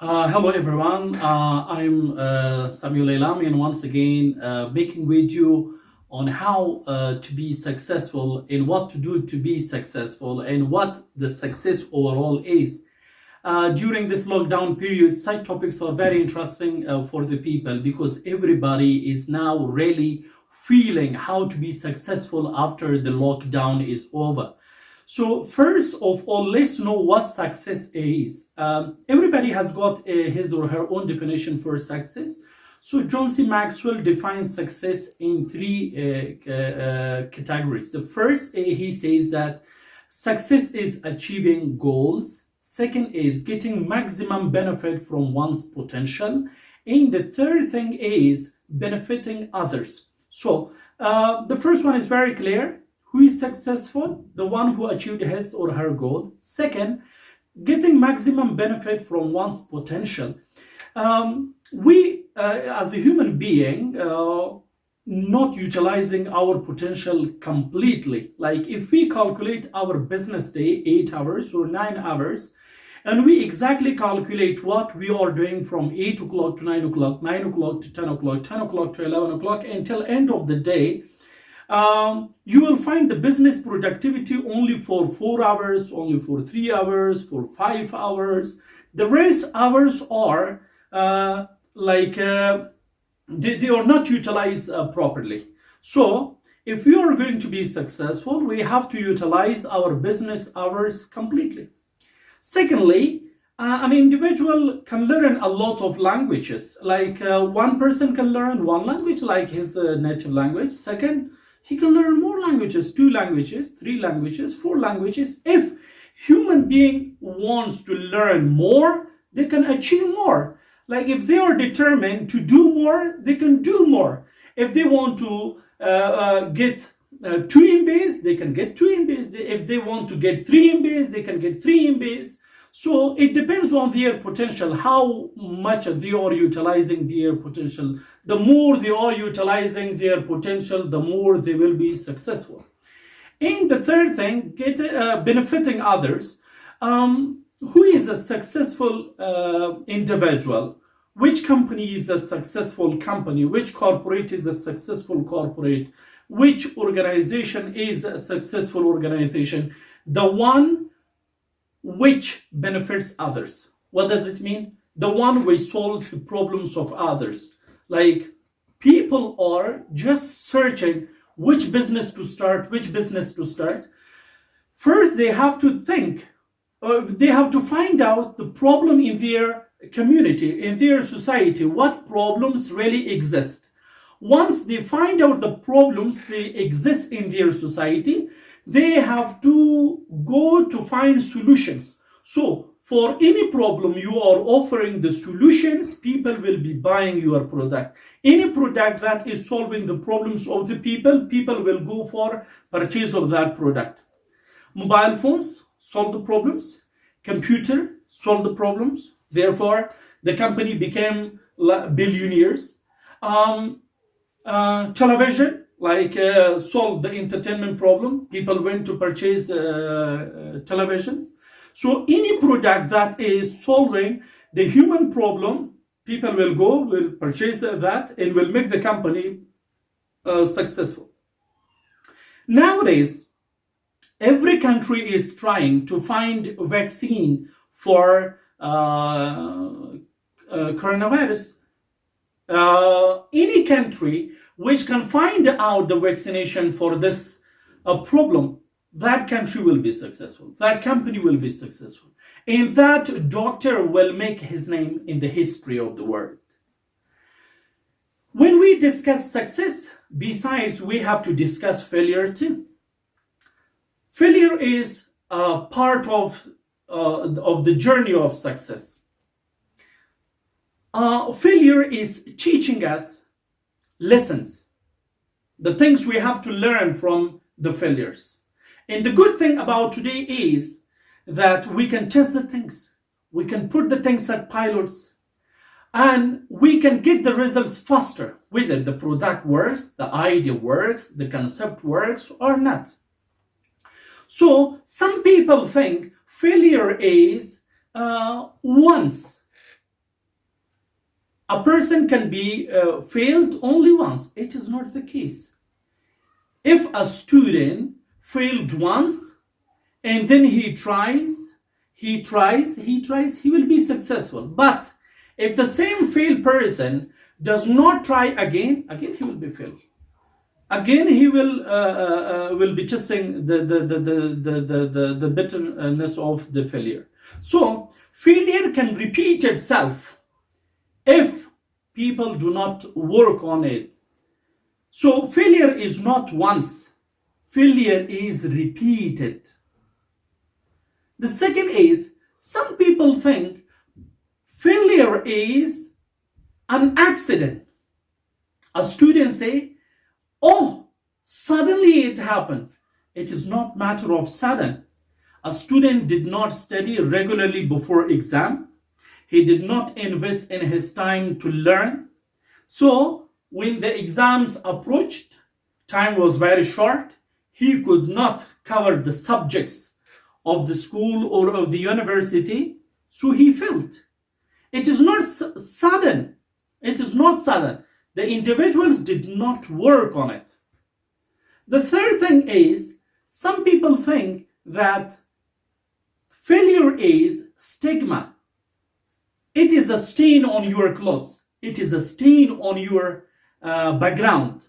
Hello everyone. I'm Samuel Elami, and once again making video on how to be successful and what to do to be successful and what the success overall is. During this lockdown period, side topics are very interesting for the people because everybody is now really feeling how to be successful after the lockdown is over. So first of all, let's know what success is. Everybody has got his or her own definition for success. So John C. Maxwell defines success in three categories. The first, he says that success is achieving goals. Second is getting maximum benefit from one's potential. And the third thing is benefiting others. So the first one is very clear. Who is successful? The one who achieved his or her goal. Second, getting maximum benefit from one's potential. We, as a human being, not utilizing our potential completely. Like if we calculate our business day, 8 hours or 9 hours, and we exactly calculate what we are doing from 8 o'clock to 9 o'clock, 9 o'clock to 10 o'clock, 10 o'clock to 11 o'clock until end of the day, you will find the business productivity only for 4 hours, only for 3 hours, for 5 hours. The rest hours are they are not utilized properly. So if we are going to be successful, we have to utilize our business hours completely. Secondly, an individual can learn a lot of languages. Like one person can learn one language, like his native language. Second, he can learn more languages, 2 languages, 3 languages, 4 languages. If human being wants to learn more, they can achieve more. Like if they are determined to do more, they can do more. If they want to get 2 MBs, they can get 2 MBs. If they want to get 3 MBs, they can get 3 MBs. So it depends on their potential, how much they are utilizing their potential. The more they are utilizing their potential, the more they will be successful. And the third thing, benefiting others. Who is a successful individual? Which company is a successful company? Which corporate is a successful corporate? Which organization is a successful organization? The one which benefits others. What does it mean? The one which solves the problems of others. Like people are just searching which business to start, which business to start. First, they have to think, they have to find out the problem in their community, in their society, what problems really exist. Once they find out the problems that exist in their society, they have to go to find solutions. So for any problem you are offering the solutions, people will be buying your product. Any product that is solving the problems of the people will go for purchase of that product. Mobile phones solve the problems. Computer solve the problems. Therefore, the company became billionaires. Television solve the entertainment problem. People went to purchase televisions. So any product that is solving the human problem, people will purchase that and will make the company successful. Nowadays, every country is trying to find a vaccine for coronavirus. Any country which can find out the vaccination for this problem, that country will be successful. That company will be successful. And that doctor will make his name in the history of the world. When we discuss success, besides, we have to discuss failure too. Failure is a part of the journey of success. Failure is teaching us lessons, the things we have to learn from the failures. And the good thing about today is that we can test the things, we can put the things at pilots, and we can get the results faster, whether the product works, the idea works, the concept works or not. So some people think failure is once A person can be failed only once. It is not the case. If a student failed once and then he tries, he will be successful. But if the same failed person does not try again he will be failed. Again, he will be chasing the bitterness of the failure. So failure can repeat itself if people do not work on it. So failure is not once, failure is repeated. The second is, some people think failure is an accident. A student say, oh, suddenly it happened. It is not matter of sudden. A student did not study regularly before exam. He did not invest in his time to learn. So when the exams approached, time was very short. He could not cover the subjects of the school or of the university. So he failed. It is not sudden. It is not sudden. The individuals did not work on it. The third thing is, some people think that failure is stigma. It is a stain on your clothes. It is a stain on your background.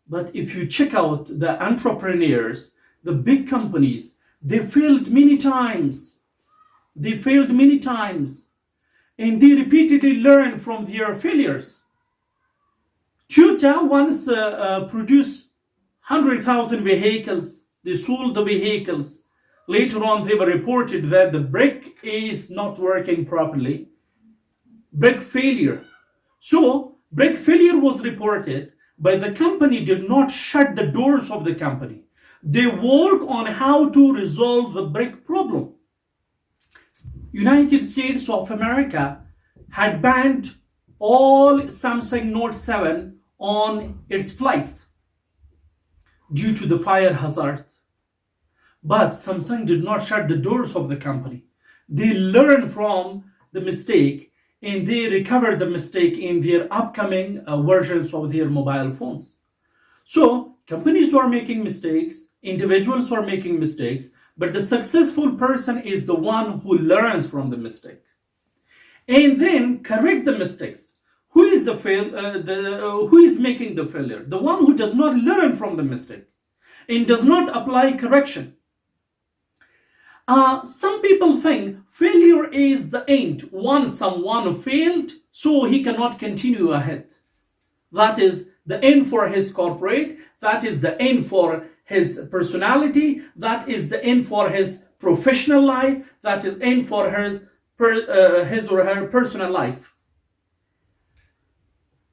But if you check out the entrepreneurs, the big companies, they failed many times. They failed many times. And they repeatedly learn from their failures. Toyota once produced 100,000 vehicles. They sold the vehicles. Later on, they were reported that the brake is not working properly. Brake failure. So, brake failure was reported, but the company did not shut the doors of the company. They work on how to resolve the brake problem. United States of America had banned all Samsung Note 7 on its flights due to the fire hazard. But Samsung did not shut the doors of the company. They learned from the mistake and they recovered the mistake in their upcoming versions of their mobile phones. So companies were making mistakes, individuals were making mistakes, but the successful person is the one who learns from the mistake and then correct the mistakes. Who is who is making the failure? The one who does not learn from the mistake and does not apply correction. Some people think failure is the end. Once someone failed, so he cannot continue ahead. That is the end for his corporate. That is the end for his personality. That is the end for his professional life. That is end for his or her personal life.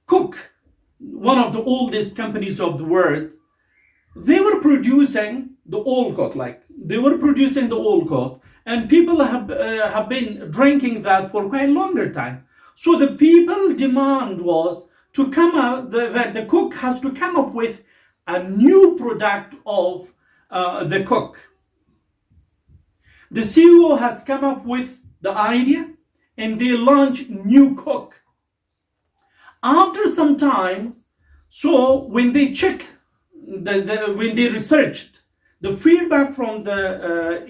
Cook, one of the oldest companies of the world, they were producing the old Coke, and people have been drinking that for quite a longer time. So the people demand was to come out that the Coke has to come up with a new product of the Coke. The CEO has come up with the idea, and they launch new Coke. After some time, so when they checked, when they researched, the feedback from the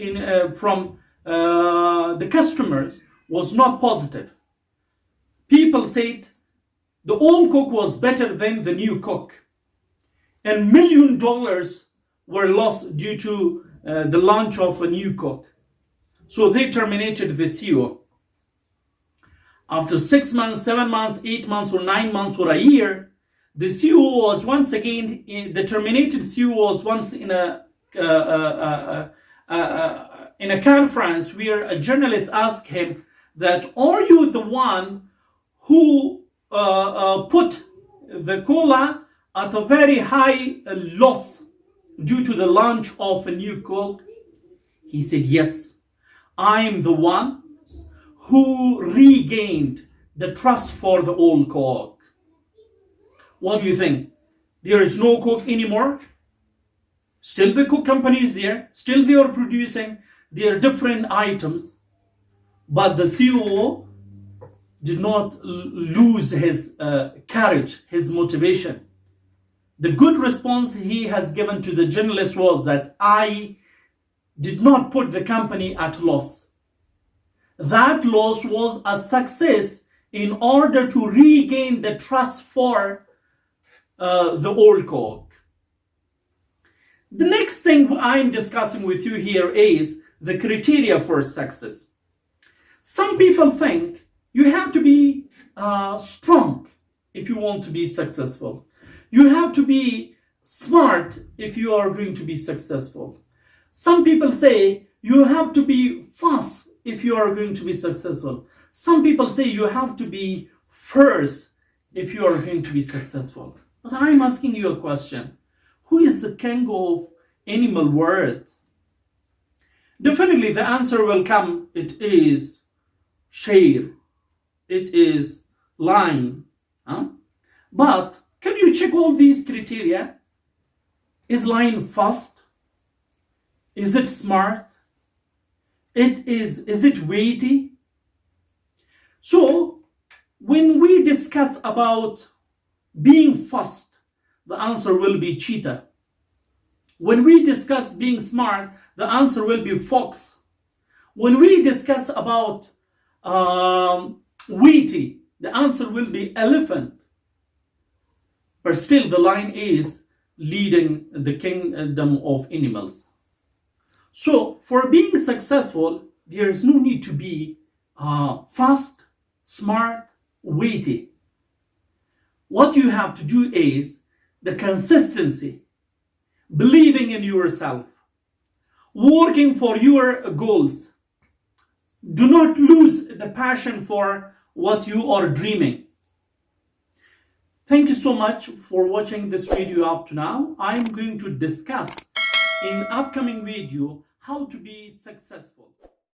customers was not positive. People said the old Coke was better than the new Coke, and $1 million were lost due to the launch of a new Coke. So they terminated the CEO. After 6 months, 7 months, 8 months, or 9 months, or a year, the CEO was once again, the terminated CEO was once in a conference where a journalist asked him that, are you the one who put the cola at a very high loss due to the launch of a new Coke? He said, yes, I'm the one who regained the trust for the old Coke. What do you think? There is no Coke anymore? Still the Coke company is there. Still they are producing their different items. But the CEO did not lose his courage, his motivation. The good response he has given to the journalist was that I did not put the company at loss. That loss was a success in order to regain the trust for the old Coke. The next thing I'm discussing with you here is the criteria for success. Some people think you have to be strong if you want to be successful. You have to be smart if you are going to be successful. Some people say you have to be fast if you are going to be successful. Some people say you have to be first if you are going to be successful. But I'm asking you a question. Who is the king of animal world? Definitely the answer will come. It is share. It is lion. But can you check all these criteria? Is lion fast? Is it smart? Is it weighty? So when we discuss about being fast, the answer will be cheetah. When we discuss being smart, the answer will be fox. When we discuss about weighty, the answer will be elephant. But still the lion is leading the kingdom of animals. So for being successful, there is no need to be fast, smart, weighty. What you have to do is the consistency, believing in yourself, working for your goals. Do not lose the passion for what you are dreaming. Thank you so much for watching this video up to now. I'm going to discuss in upcoming video how to be successful.